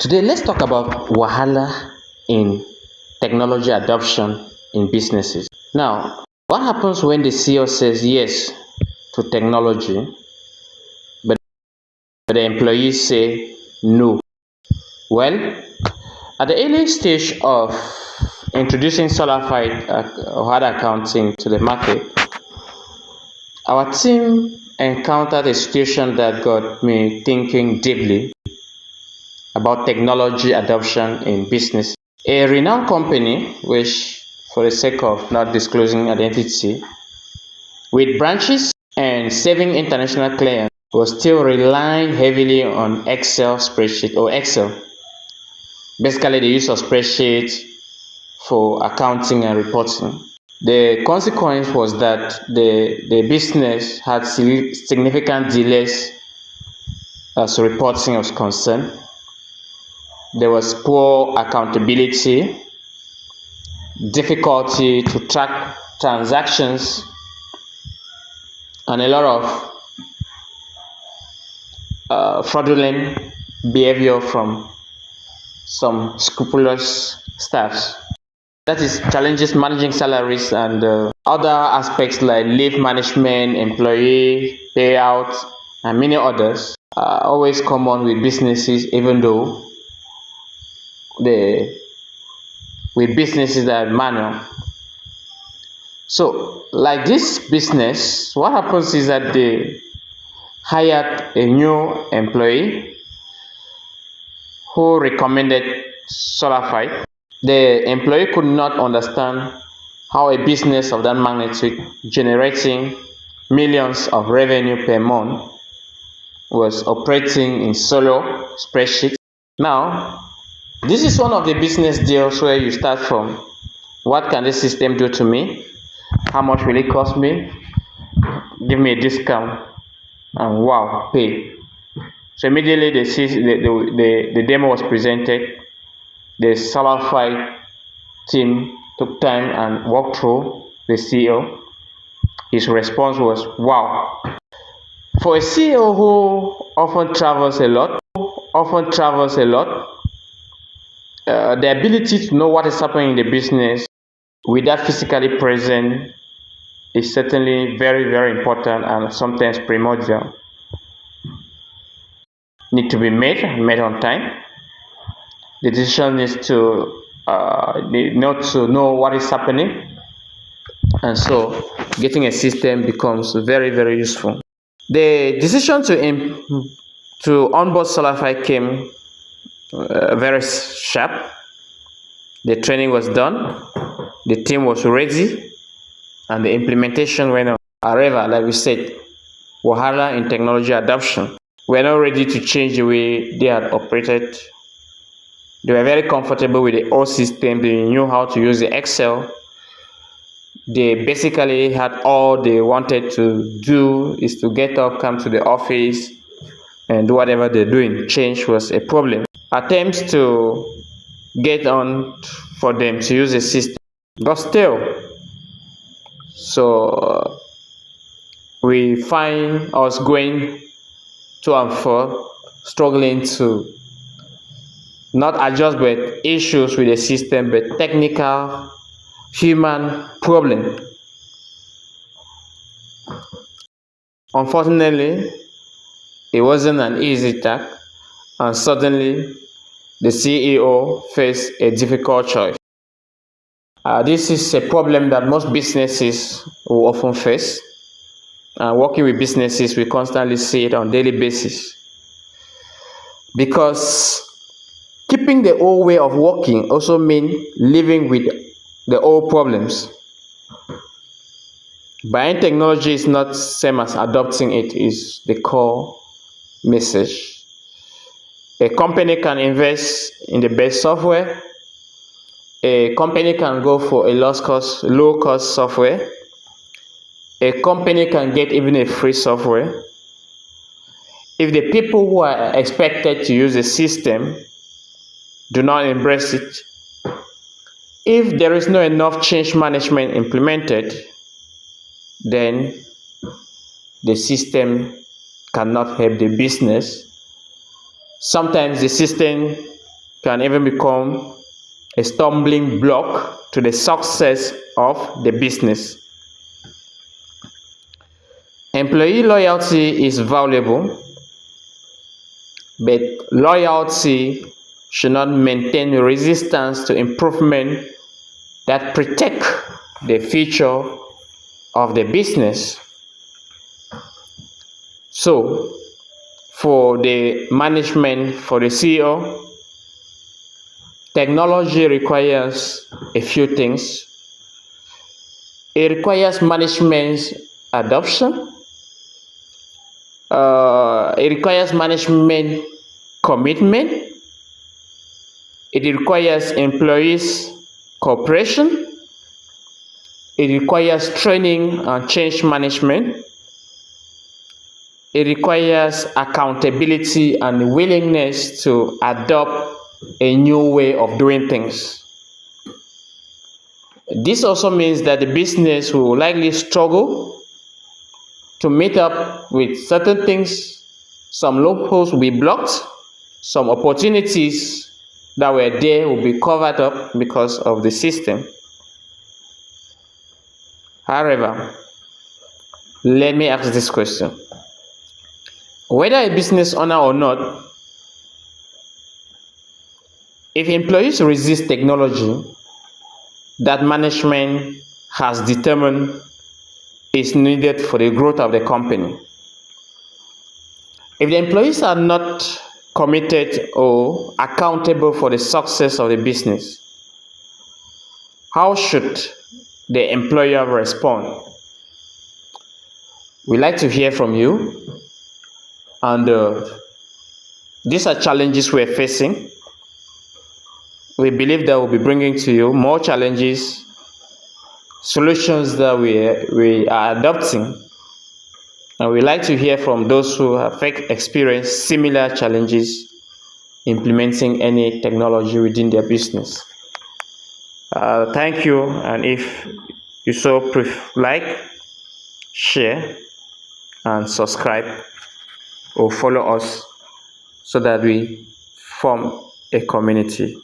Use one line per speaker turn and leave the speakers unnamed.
Today, let's talk about wahala in technology adoption in businesses. Now, what happens when the CEO says yes to technology, but the employees say no? Well, at the early stage of introducing Solafide or hard accounting to the market, our team encountered a situation that got me thinking deeply about technology adoption in business. A renowned company, which, for the sake of not disclosing identity, with branches and serving international clients, was still relying heavily on Excel spreadsheet or Excel. Basically, the use of spreadsheets for accounting and reporting. The consequence was that the business had significant delays as reporting was concerned. There was poor accountability, difficulty to track transactions, and a lot of fraudulent behavior from some scrupulous staffs. That is challenges managing salaries and other aspects like leave management, employee payouts, and many others are always common with businesses, even though the with businesses that are manual. So, like this business, what happens is that they hired a new employee who recommended Solafide. The employee could not understand how a business of that magnitude, generating millions of revenue per month, was operating in solo spreadsheets. Now, this is one of the business deals where you start from what can this system do to me? How much will it cost me? Give me a discount, and wow, pay. So immediately the demo was presented. The Solafide team took time and walked through the CEO. His response was, wow. For a CEO who often travels a lot, the ability to know what is happening in the business without physically present is certainly very, very important and sometimes primordial. Need to be made on time. The decision needs to not to know what is happening, and so getting a system becomes very, very useful. The decision to onboard Solafide came very sharp. The training was done, the team was ready, and the implementation went on. However, like we said, wahala in technology adoption. We're not ready to change the way they had operated. They were very comfortable with the old system. They knew how to use the Excel. They basically had all they wanted to do is to get up, come to the office, and do whatever they're doing. Change was a problem. Attempts to get on for them to use the system, but still, so we find us going to and fro, struggling to not adjust but issues with the system, but technical human problem. Unfortunately, it wasn't an easy task, and suddenly the CEO faced a difficult choice. This is a problem that most businesses will often face. Working with businesses, we constantly see it on a daily basis. Because keeping the old way of working also means living with the old problems. Buying technology is not the same as adopting it, is the core message. A company can invest in the best software. A company can go for a low cost software. A company can get even a free software. If the people who are expected to use the system do not embrace it, if there is not enough change management implemented, then the system cannot help the business. Sometimes the system can even become a stumbling block to the success of the business. Employee loyalty is valuable, but loyalty should not maintain resistance to improvement that protect the future of the business. So, for the management, for the CEO, technology requires a few things. It requires management adoption. It requires management commitment. It requires employees cooperation. It requires training and change management. It requires accountability and willingness to adopt a new way of doing things. This also means that the business will likely struggle to meet up with certain things. Some loopholes will be blocked. Some opportunities that were there will be covered up because of the system. However, let me ask this question. Whether a business owner or not, if employees resist technology that management has determined is needed for the growth of the company, if the employees are not committed or accountable for the success of the business, how should the employer respond? We'd like to hear from you, and these are challenges we're facing. We believe that we'll be bringing to you more challenges, solutions that we are adopting, and we'd like to hear from those who have experienced similar challenges implementing any technology within their business. Thank you, and if you so like, share, and subscribe, or follow us so that we form a community.